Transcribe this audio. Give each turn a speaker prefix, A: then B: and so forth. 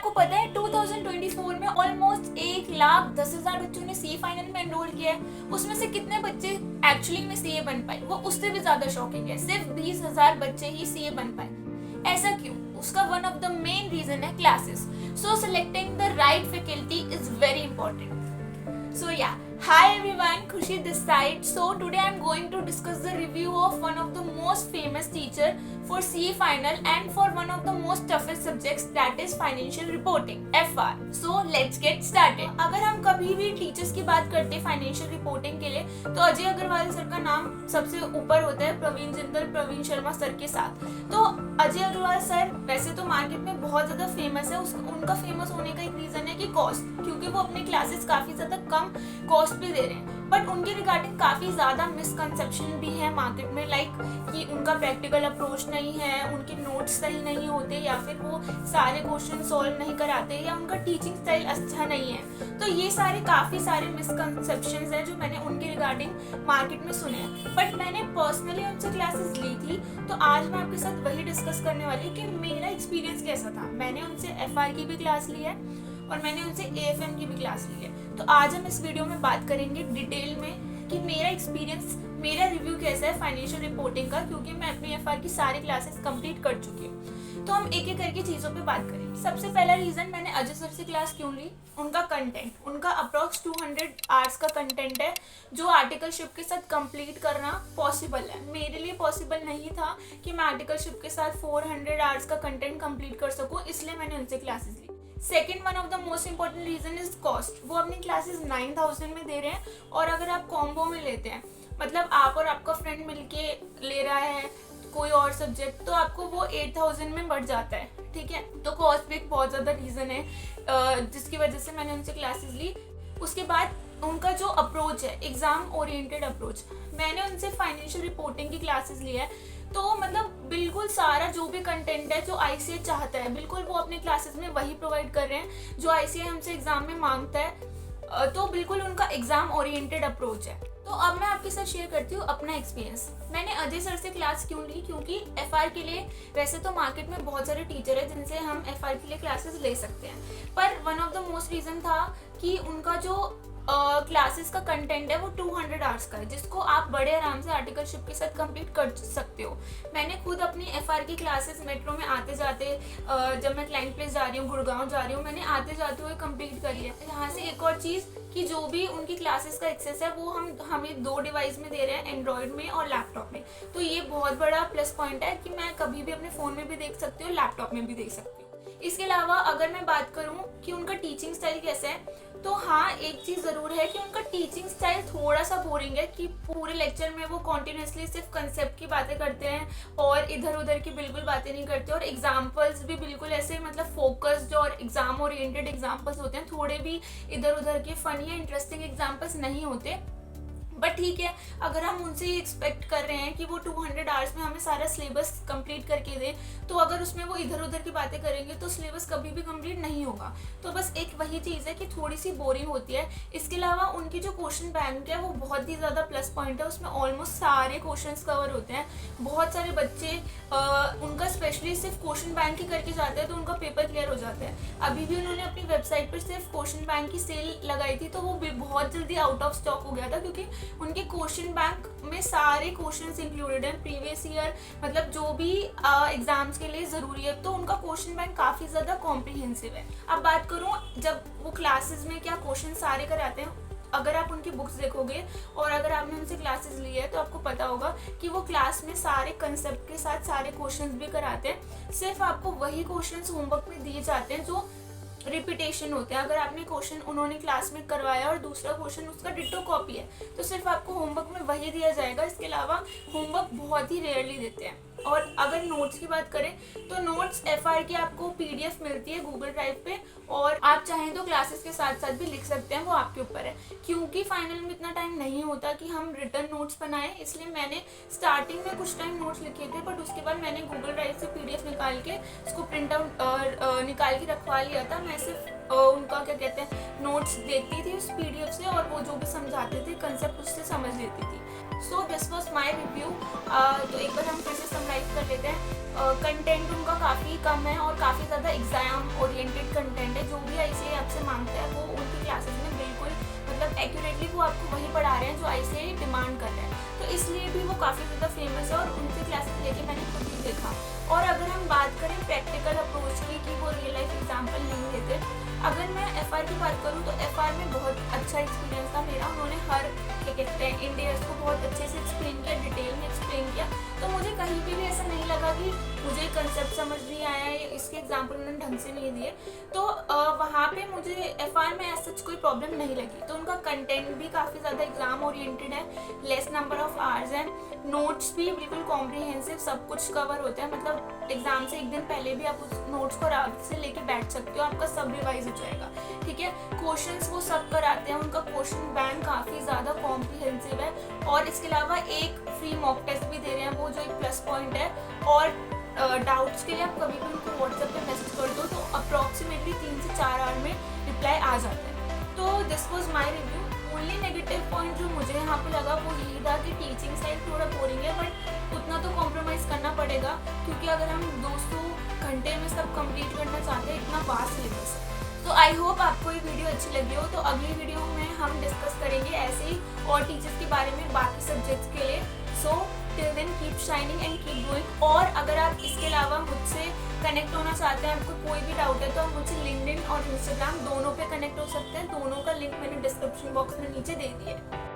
A: आपको पता है 2024 में ऑलमोस्ट 1,10,000 बच्चों ने सीए फाइनल में एनरोल किया है। उसमें से कितने बच्चे एक्चुअली में सीए बन पाए, वो उससे भी ज्यादा शॉकिंग है। सिर्फ 20,000 बच्चे ही सीए बन पाए। ऐसा क्यों? उसका one of the main reason है classes. So selecting the right faculty is very important. So yeah, hi everyone, Khushi this side. So today I'm going to discuss the review of one of the most famous teacher for CA final and for one of the most toughest subjects, that is financial reporting, FR. So let's get started. अगर हम कभी भी teachers की बात करते हैं financial reporting के लिए तो अजय अग्रवाल सर का नाम सबसे ऊपर होता है, प्रवीण जिंदल, प्रवीण शर्मा सर के साथ। तो अजय अग्रवाल सर वैसे तो मार्केट में बहुत ज़्यादा फेमस है। उनका फेमस होने का एक रीज़न है कि कॉस्ट, क्योंकि वो अपने क्लासेस काफ़ी ज़्यादा कम कॉस्ट पे दे रहे हैं। बट उनके रिगार्डिंग काफ़ी ज़्यादा मिसकंसेप्शन भी है मार्केट में, लाइक कि उनका प्रैक्टिकल अप्रोच नहीं है, उनके नोट्स सही नहीं होते, या फिर वो सारे क्वेश्चन सॉल्व नहीं कराते, या उनका टीचिंग स्टाइल अच्छा नहीं है। तो ये काफ़ी सारे मिसकंसेप्शंस हैं जो मैंने उनके रिगार्डिंग मार्केट में सुने हैं। बट मैंने पर्सनली उनसे क्लासेस ली थी, तो आज मैं आपके साथ वही डिस्कस करने वाली हूँ कि मेरा एक्सपीरियंस कैसा था। मैंने उनसे FR की भी क्लास ली है और मैंने उनसे AFM की भी क्लास ली है। तो आज हम इस वीडियो में बात करेंगे डिटेल में कि मेरा एक्सपीरियंस, मेरा रिव्यू कैसा है फाइनेंशियल रिपोर्टिंग का, क्योंकि मैं अपनी FR की सारी क्लासेस कंप्लीट कर चुकी हूँ। तो हम एक एक करके चीज़ों पे बात करेंगे। सबसे पहला रीज़न मैंने अजय सर से क्लास क्यों ली, उनका कंटेंट, उनका अप्रॉक्स 200 आवर्स का कंटेंट है जो आर्टिकलशिप के साथ कंप्लीट करना पॉसिबल है। मेरे लिए पॉसिबल नहीं था कि मैं आर्टिकलशिप के साथ 400 आवर्स का कंटेंट कंप्लीट कर सकूँ, इसलिए मैंने उनसे क्लासेस ली। Second one of the most important reason is cost. वो अपनी क्लासेस 9,000 में दे रहे हैं, और अगर आप कॉम्बो में लेते हैं, मतलब आप और आपका फ्रेंड मिलके ले रहा है कोई और सब्जेक्ट, तो आपको वो 8,000 में बढ़ जाता है। ठीक है, तो कॉस्ट भी एक बहुत ज़्यादा रीज़न है जिसकी वजह से मैंने उनसे क्लासेस ली। उसके बाद उनका जो अप्रोच है, एग्ज़ाम ओरिएंटेड अप्रोच, मैंने उनसे फाइनेंशियल रिपोर्टिंग की क्लासेस ली है। तो मतलब बिल्कुल सारा जो भी कंटेंट है जो ICAI चाहता है, बिल्कुल वो अपने क्लासेस में वही प्रोवाइड कर रहे हैं जो ICAI हमसे एग्ज़ाम में मांगता है। तो बिल्कुल उनका एग्ज़ाम ओरिएंटेड अप्रोच है। तो अब मैं आपके साथ शेयर करती हूँ अपना एक्सपीरियंस। मैंने अजय सर से क्लास क्यों ली, क्योंकि FR के लिए वैसे तो मार्केट में बहुत सारे टीचर है जिनसे हम FR के लिए क्लासेस ले सकते हैं, पर one of the most reason था कि उनका जो क्लासेस का कंटेंट है वो 200 आवर्स का है, जिसको आप बड़े आराम से आर्टिकलशिप के साथ कंप्लीट कर सकते हो। मैंने खुद अपनी FR की क्लासेस मेट्रो में आते जाते, जब मैं क्लाइंट प्लेस जा रही हूँ, गुड़गांव जा रही हूँ, मैंने आते जाते हुए कंप्लीट करी है। यहाँ से एक और चीज़ कि जो भी उनकी क्लासेस का एक्सेस है वो हमें 2 डिवाइस में दे रहे हैं, एंड्रॉयड में और लैपटॉप में। तो ये बहुत बड़ा प्लस पॉइंट है कि मैं कभी भी अपने फ़ोन में भी देख सकती हूँ, लैपटॉप में भी देख सकती हूँ। इसके अलावा अगर मैं बात करूँ कि उनका टीचिंग स्टाइल कैसा है, तो हाँ, एक चीज़ ज़रूर है कि उनका टीचिंग स्टाइल थोड़ा सा बोरिंग है, कि पूरे लेक्चर में वो कॉन्टिन्यूसली सिर्फ कंसेप्ट की बातें करते हैं और इधर उधर की बिल्कुल बातें नहीं करते, और एग्जाम्पल्स भी बिल्कुल ऐसे मतलब फोकस्ड और एग्जाम ओरिएंटेड एग्जाम्पल्स होते हैं, थोड़े भी इधर उधर के फनी या इंटरेस्टिंग एग्जाम्पल्स नहीं होते। बट ठीक है, अगर हम उनसे ये एक्सपेक्ट कर रहे हैं कि वो 200 आवर्स में हमें सारा सिलेबस कंप्लीट करके दें, तो अगर उसमें वो इधर उधर की बातें करेंगे तो सिलेबस कभी भी कंप्लीट नहीं होगा। तो बस एक वही चीज़ है कि थोड़ी सी बोरिंग होती है। इसके अलावा उनकी जो क्वेश्चन बैंक है वो बहुत ही ज़्यादा प्लस पॉइंट है, उसमें ऑलमोस्ट सारे क्वेश्चंस कवर होते हैं। बहुत सारे बच्चे उनका स्पेशली सिर्फ क्वेश्चन बैंक ही करके जाते हैं तो उनका पेपर क्लियर हो जाता है। अभी भी उन्होंने अपनी वेबसाइट पर सिर्फ क्वेश्चन बैंक की सेल लगाई थी, तो वो भी बहुत जल्दी आउट ऑफ स्टॉक हो गया था, क्योंकि उनके क्वेश्चन बैंक में सारे क्वेश्चंस इंक्लूडेड हैं प्रीवियस ईयर, मतलब जो भी एग्जाम्स के लिए ज़रूरी है। तो उनका क्वेश्चन बैंक काफ़ी ज़्यादा कॉम्प्रिहेंसिव है। अब बात करूँ जब वो क्लासेस में क्या क्वेश्चन सारे कराते हैं, अगर आप उनकी बुक्स देखोगे और अगर आपने उनसे क्लासेस ली है तो आपको पता होगा कि वो क्लास में सारे कंसेप्ट के साथ सारे क्वेश्चंस भी कराते हैं। सिर्फ आपको वही क्वेश्चंस होमवर्क में दिए जाते हैं जो रिपीटेशन होते हैं। अगर आपने क्वेश्चन उन्होंने क्लास में करवाया और दूसरा क्वेश्चन उसका डिट्टो कॉपी है, तो सिर्फ आपको होमवर्क में वही दिया जाएगा। इसके अलावा होमवर्क बहुत ही रेयरली देते हैं। और अगर नोट्स की बात करें तो नोट्स FR की आपको PDF मिलती है गूगल ड्राइव पे, और आप चाहें तो क्लासेस के साथ साथ भी लिख सकते हैं, वो आपके ऊपर है। क्योंकि फाइनल में इतना टाइम नहीं होता कि हम रिटर्न नोट्स बनाएं, इसलिए मैंने स्टार्टिंग में कुछ टाइम नोट्स लिखे थे, बट उसके बाद मैंने गूगल ड्राइव से PDF निकाल के उसको प्रिंट आउट निकाल के रखवा लिया था। मैं सिर्फ उनका क्या कहते हैं नोट्स देखती थी उस PDF से, और वो जो भी समझाते थे कंसेप्ट उससे समझ लेती थी। So this was my review. तो एक बार हम फिर से समराइज कर लेते हैं। कंटेंट उनका काफ़ी कम है और काफ़ी ज़्यादा एग्ज़ाम ओरिएंटेड कंटेंट हाई से डिमांड कर रहे हैं, तो इसलिए भी वो काफ़ी ज़्यादा फेमस है और उनसे क्लासेस लेके मैंने खुद ही देखा। और अगर हम बात करें प्रैक्टिकल अप्रोच की कि वो रियल लाइफ एग्जाम्पल नहीं देते, अगर मैं FR की बात करूँ तो FR में बहुत अच्छा एक्सपीरियंस था मेरा। उन्होंने हर क्या कहते हैं इंडियर्स को बहुत अच्छे से एक्सप्लेन किया, डिटेल में एक्सप्लेन किया, तो मुझे कहीं पे भी ऐसा नहीं लगा कि मुझे कंसेप्ट समझ नहीं आया या इसके एग्जाम्पल उन्होंने ढंग से नहीं दिए। तो वहाँ पे मुझे FR में ऐसा कोई प्रॉब्लम नहीं लगी। तो उनका कंटेंट भी काफ़ी ज़्यादा एग्जाम ओरिएंटेड है, लेस नंबर ऑफ आवर्स हैं, नोट्स भी बिल्कुल कॉम्प्रिहेंसिव, सब कुछ कवर होता है। मतलब एग्जाम से एक दिन पहले भी आप उस नोट्स को आराम से लेके बैठ सकते हो, आपका सब रिवाइज हो जाएगा, ठीक है। क्वेश्चंस वो सब कराते हैं, उनका क्वेश्चन बैंक काफ़ी ज़्यादा कॉम्प्रिहेंसिव है। और इसके अलावा एक फ्री मॉक टेस्ट भी दे रहे हैं, वो जो एक प्लस पॉइंट है। और डाउट्स के लिए आप कभी भी उनको व्हाट्सएप पे मैसेज कर दो तो अप्रॉक्सीमेटली 3 से 4 आवर में रिप्लाई आ जाता है। तो this was my review. Only negative point जो मुझे यहाँ पे लगा वो यही था कि टीचिंग स्टाइल थोड़ा बोरिंग है, बट उतना तो कॉम्प्रोमाइज़ करना पड़ेगा, क्योंकि अगर हम 200 घंटे में सब कंप्लीट करना चाहते हैं, इतना वास्ट सिलेबस है। तो आई होप आपको ये वीडियो अच्छी लगी हो। तो अगली वीडियो में हम डिस्कस करेंगे ऐसे ही और टीचर्स के बारे में बाकी सब्जेक्ट्स के लिए। So till then keep shining and keep going. और अगर आप इसके अलावा मुझसे कनेक्ट होना चाहते हैं, आपको कोई भी डाउट है, तो आप मुझसे लिंक्डइन और इंस्टाग्राम दोनों पे कनेक्ट हो सकते हैं। दोनों का लिंक मैंने डिस्क्रिप्शन बॉक्स में नीचे दे दिया है।